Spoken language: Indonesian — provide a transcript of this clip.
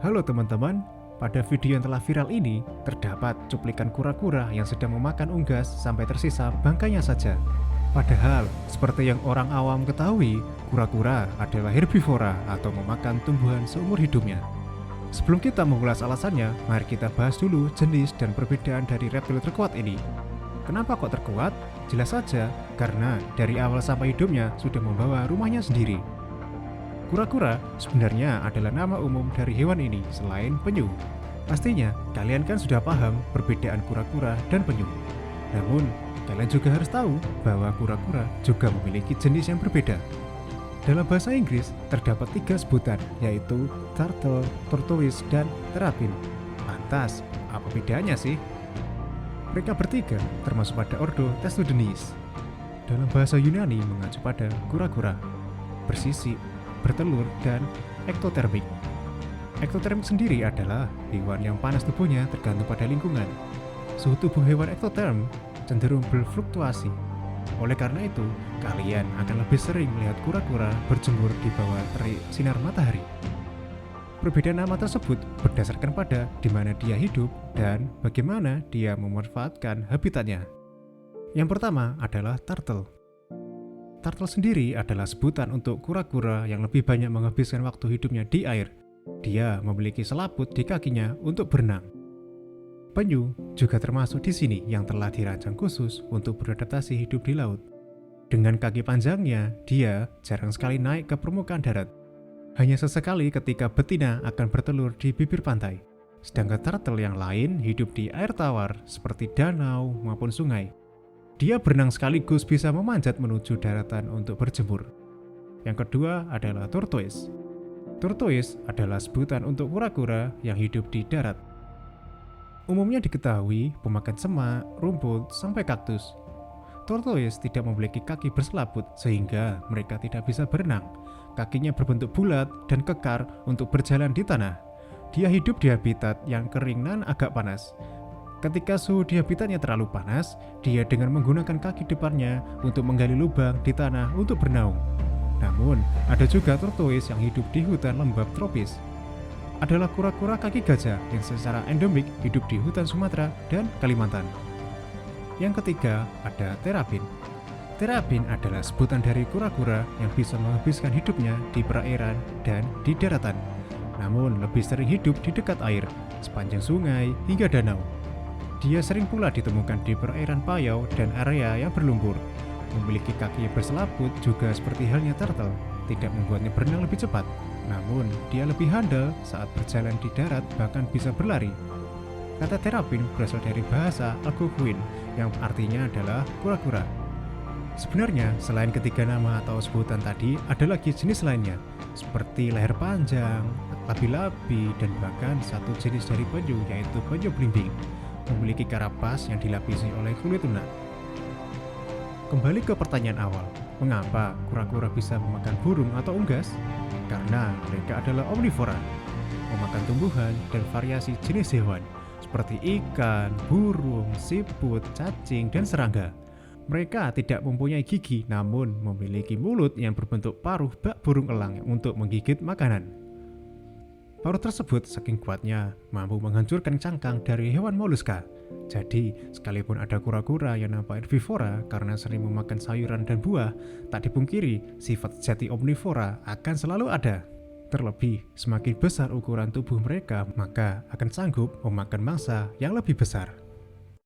Halo teman-teman, pada video yang telah viral ini terdapat cuplikan kura-kura yang sedang memakan unggas sampai tersisa bangkainya saja. Padahal, seperti yang orang awam ketahui, kura-kura adalah herbivora atau memakan tumbuhan seumur hidupnya. Sebelum kita mengulas alasannya, mari kita bahas dulu jenis dan perbedaan dari reptil terkuat ini. Kenapa kok terkuat? Jelas saja, karena dari awal sampai hidupnya sudah membawa rumahnya sendiri. Kura-kura sebenarnya adalah nama umum dari hewan ini selain penyu. Pastinya, kalian kan sudah paham perbedaan kura-kura dan penyu. Namun, kalian juga harus tahu bahwa kura-kura juga memiliki jenis yang berbeda. Dalam bahasa Inggris, terdapat 3 sebutan, yaitu turtle, tortoise, dan terapin. Lantas, apa bedanya sih? Mereka bertiga termasuk pada ordo Testudinis. Dalam bahasa Yunani mengacu pada kura-kura, bersisik, bertelur, dan ektotermik. Ektotermik sendiri adalah hewan yang panas tubuhnya tergantung pada lingkungan. Suhu tubuh hewan ektoterm cenderung berfluktuasi. Oleh karena itu, kalian akan lebih sering melihat kura-kura berjemur di bawah terik sinar matahari. Perbedaan nama tersebut berdasarkan pada di mana dia hidup dan bagaimana dia memanfaatkan habitatnya. Yang pertama adalah turtle. Turtle sendiri adalah sebutan untuk kura-kura yang lebih banyak menghabiskan waktu hidupnya di air. Dia memiliki selaput di kakinya untuk berenang. Penyu juga termasuk di sini yang telah dirancang khusus untuk beradaptasi hidup di laut. Dengan kaki panjangnya, dia jarang sekali naik ke permukaan darat. Hanya sesekali ketika betina akan bertelur di bibir pantai. Sedangkan turtle yang lain hidup di air tawar seperti danau maupun sungai. Dia berenang sekaligus bisa memanjat menuju daratan untuk berjemur. Yang kedua adalah tortoise. Tortoise adalah sebutan untuk kura-kura yang hidup di darat. Umumnya diketahui pemakan semak, rumput, sampai kaktus. Tortoise tidak memiliki kaki berselaput sehingga mereka tidak bisa berenang. Kakinya berbentuk bulat dan kekar untuk berjalan di tanah. Dia hidup di habitat yang kering dan agak panas. Ketika suhu di habitatnya terlalu panas, dia dengan menggunakan kaki depannya untuk menggali lubang di tanah untuk bernaung. Namun, ada juga tortoise yang hidup di hutan lembab tropis. Adalah kura-kura kaki gajah yang secara endemik hidup di hutan Sumatera dan Kalimantan. Yang ketiga, ada terapin. Terapin adalah sebutan dari kura-kura yang bisa menghabiskan hidupnya di perairan dan di daratan. Namun, lebih sering hidup di dekat air, sepanjang sungai hingga danau. Dia sering pula ditemukan di perairan payau dan area yang berlumpur. Memiliki kaki yang berselaput juga seperti halnya turtle, tidak membuatnya berenang lebih cepat. Namun, dia lebih handal saat berjalan di darat bahkan bisa berlari. Kata terapin berasal dari bahasa Algonquin yang artinya adalah kura-kura. Sebenarnya, selain ketiga nama atau sebutan tadi, ada lagi jenis lainnya, seperti leher panjang, labi-labi, dan bahkan satu jenis dari penyu yaitu penyu belimbing. Memiliki karapas yang dilapisi oleh kulit lunak. Kembali ke pertanyaan awal, mengapa kura-kura bisa memakan burung atau unggas? Karena mereka adalah omnivora, memakan tumbuhan dan variasi jenis hewan, seperti ikan, burung, siput, cacing, dan serangga. Mereka tidak mempunyai gigi, namun memiliki mulut yang berbentuk paruh bak burung elang untuk menggigit makanan. Paruh tersebut saking kuatnya mampu menghancurkan cangkang dari hewan moluska. Jadi, sekalipun ada kura-kura yang nampak herbivora karena sering memakan sayuran dan buah, tak dipungkiri sifat sejati omnivora akan selalu ada. Terlebih, semakin besar ukuran tubuh mereka, maka akan sanggup memakan mangsa yang lebih besar.